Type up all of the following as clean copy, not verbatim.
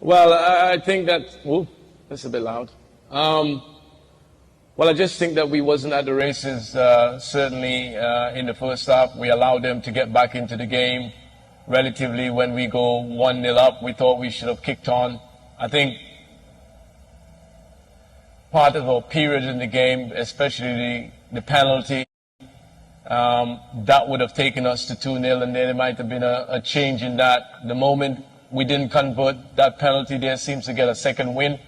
Well, I think that, ooh, that's a bit loud. Well, I just think that we wasn't at the races, certainly in the first half. We allowed them to get back into the game relatively. When we go 1-0 up, we thought we should have kicked on. I think part of our period in the game, especially the penalty, that would have taken us to 2-0, and then it might have been a change in that. The moment we didn't convert that penalty, there seems to get a second win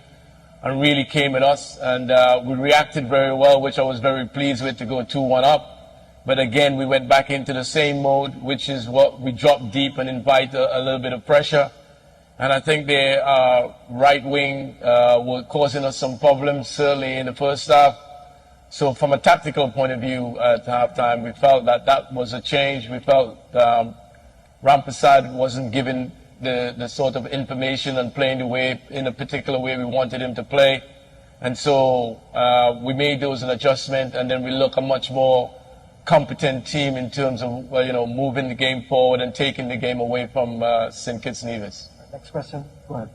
and really came at us, and we reacted very well, which I was very pleased with, to go 2-1 up. But again, we went back into the same mode, which is what we dropped deep and invite a little bit of pressure. And I think their right wing were causing us some problems, certainly in the first half. So from a tactical point of view at halftime, we felt that that was a change. We felt Rampersad wasn't given the sort of information and playing the way, in a particular way we wanted him to play. And so we made those an adjustment, and then we look a much more competent team in terms of moving the game forward and taking the game away from St. Kitts Nevis. Next question. Go ahead.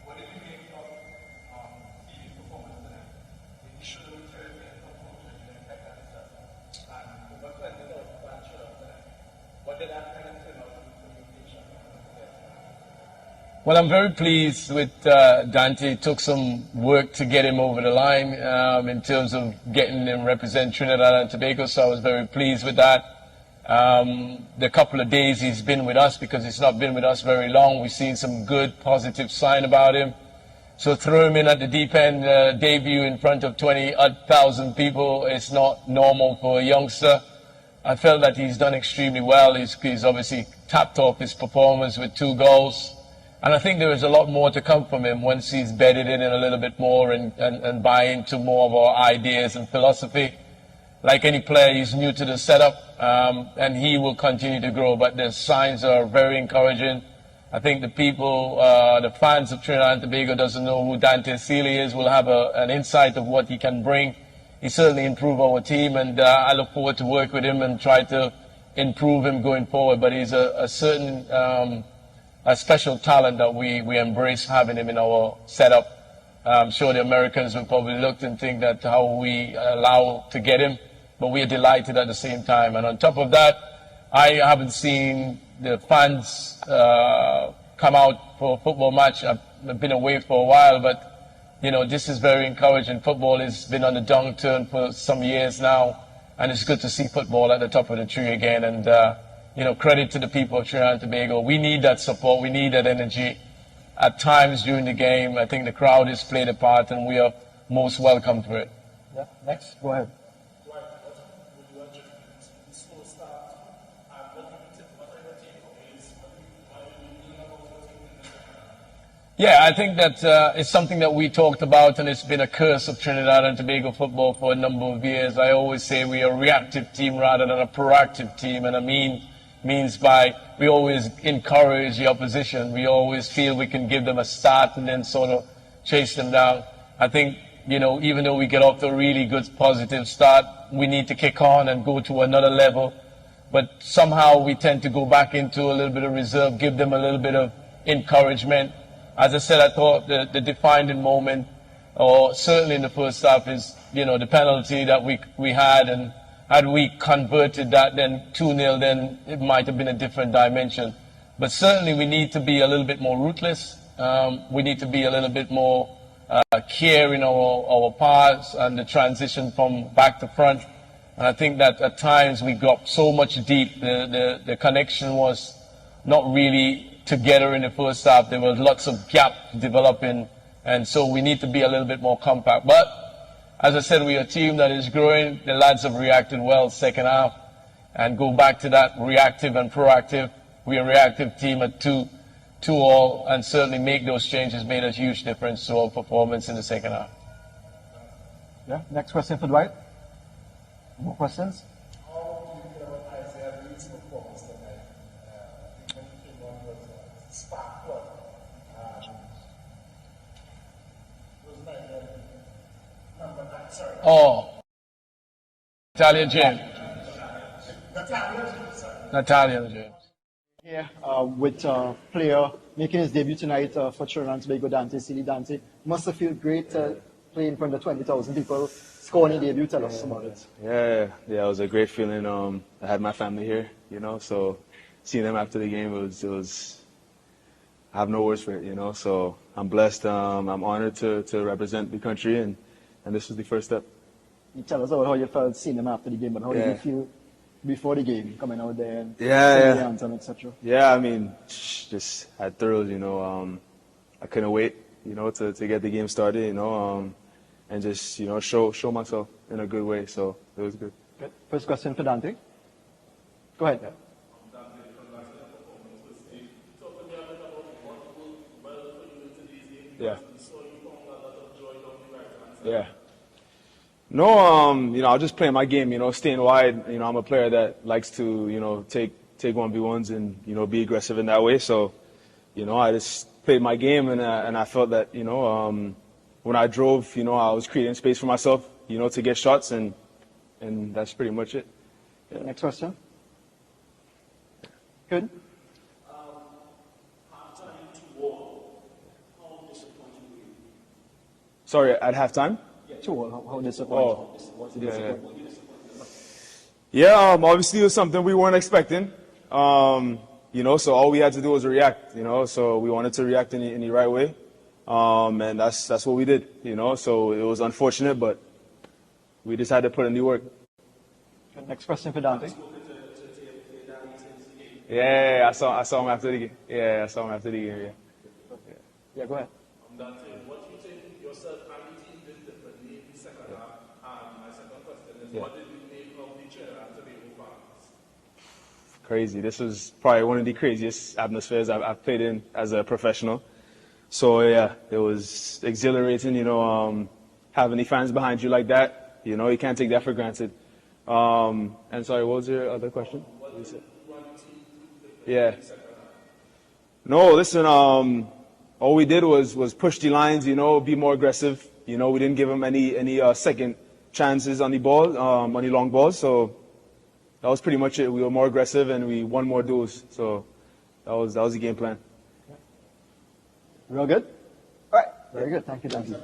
What did you make of Phoebe's performance tonight? He should have returned and unfortunately didn't get that result. And what went the plan should have tonight? What did that kind of turn out for you? Well, I'm very pleased with Dante. It took some work to get him over the line in terms of getting him represent Trinidad and Tobago, so I was very pleased with that. The couple of days he's been with us, because he's not been with us very long, we've seen some good positive sign about him. So throw him in at the deep end, debut in front of 20,000 people. It's not normal for a youngster. I felt that he's done extremely well. He's obviously tapped off his performance with 2 goals. And I think there is a lot more to come from him once he's bedded in a little bit more and buy into more of our ideas and philosophy. Like any player, he's new to the setup, and he will continue to grow. But the signs are very encouraging. I think the people, the fans of Trinidad and Tobago doesn't know who Dante Sealy is, will have an insight of what he can bring. He certainly improved our team, and I look forward to work with him and try to improve him going forward. But he's a certain a special talent that we embrace having him in our setup. I'm sure the Americans will probably look and think that how we allow to get him, but we are delighted at the same time. And on top of that, I haven't seen the fans come out for a football match. I've been away for a while, but this is very encouraging. Football has been on the downturn for some years now, and it's good to see football at the top of the tree again. And credit to the people of Trinidad and Tobago. We need that support. We need that energy. At times during the game, I think the crowd has played a part, and we are most welcome for it. Yeah. Next, go ahead. Dwight, what would you adjust the slow start? And what are your takeaways? What are you doing about your team in the second half? Yeah, I think that it's something that we talked about, and it's been a curse of Trinidad and Tobago football for a number of years. I always say we are a reactive team rather than a proactive team, and I means by we always encourage the opposition. We always feel we can give them a start and then sort of chase them down. I think, even though we get off to a really good positive start, we need to kick on and go to another level. But somehow we tend to go back into a little bit of reserve, give them a little bit of encouragement. As I said, I thought the defining moment, or certainly in the first half, is, the penalty that we had, and had we converted that then 2-0, then it might have been a different dimension. But certainly we need to be a little bit more ruthless. We need to be a little bit more care in our pass and the transition from back to front. And I think that at times we got so much deep. The connection was not really together in the first half. There was lots of gap developing. And so we need to be a little bit more compact. But as I said, we are a team that is growing. The lads have reacted well second half, and go back to that reactive and proactive. We are a reactive team at 2-2-all, and certainly make those changes made a huge difference to our performance in the second half. Yeah. Next question for Dwight. More questions? How do you feel about Isaiah Reed's performance tonight? I think when he came on was spark plug. Oh, Natalia James. Natalia James. Natalia James. Here with player making his debut tonight for Trinidad and Tobago, Dante, Silly Dante. Must have felt great playing in front of 20,000 people, scoring a debut. Tell us about it. Yeah, it was a great feeling. I had my family here, so seeing them after the game, it was I have no words for it, so I'm blessed. I'm honored to represent the country, and this was the first step. You tell us about how you felt seeing them after the game, but how did you feel before the game, coming out there and singing the anthem, etc.? Yeah, I mean, just had thrills, I couldn't wait, to get the game started, and just, show myself in a good way. So it was good. Good. First question for Dante. Go ahead. Yeah. Yeah. No, I was just playing my game, staying wide. I'm a player that likes to, take 1v1s and, be aggressive in that way. So, I just played my game and I felt that, when I drove, I was creating space for myself, to get shots and that's pretty much it. Yeah. Next question. Good. Sorry, at halftime? How disappointing? Yeah, obviously it was something we weren't expecting. So all we had to do was react, so we wanted to react in the right way. And that's what we did, so it was unfortunate, but we just had to put in the work. Next question for Dante. Yeah, I saw him after the game. Yeah, I saw him after the game, Yeah, go ahead. Dante, what do you think yourself and the team did differently in the second half? And my second question is, what did you make of the Trinidad and Tobago fans? Crazy. This was probably one of the craziest atmospheres I've played in as a professional. So yeah, it was exhilarating, having the fans behind you like that. You can't take that for granted. And sorry, what was your other question? What did you say? No, listen, all we did was push the lines, be more aggressive. We didn't give them any second chances on the ball, on the long balls. So that was pretty much it. We were more aggressive and we won more duels. So that was the game plan. Real good? All right. Very good. Thank you, Dante.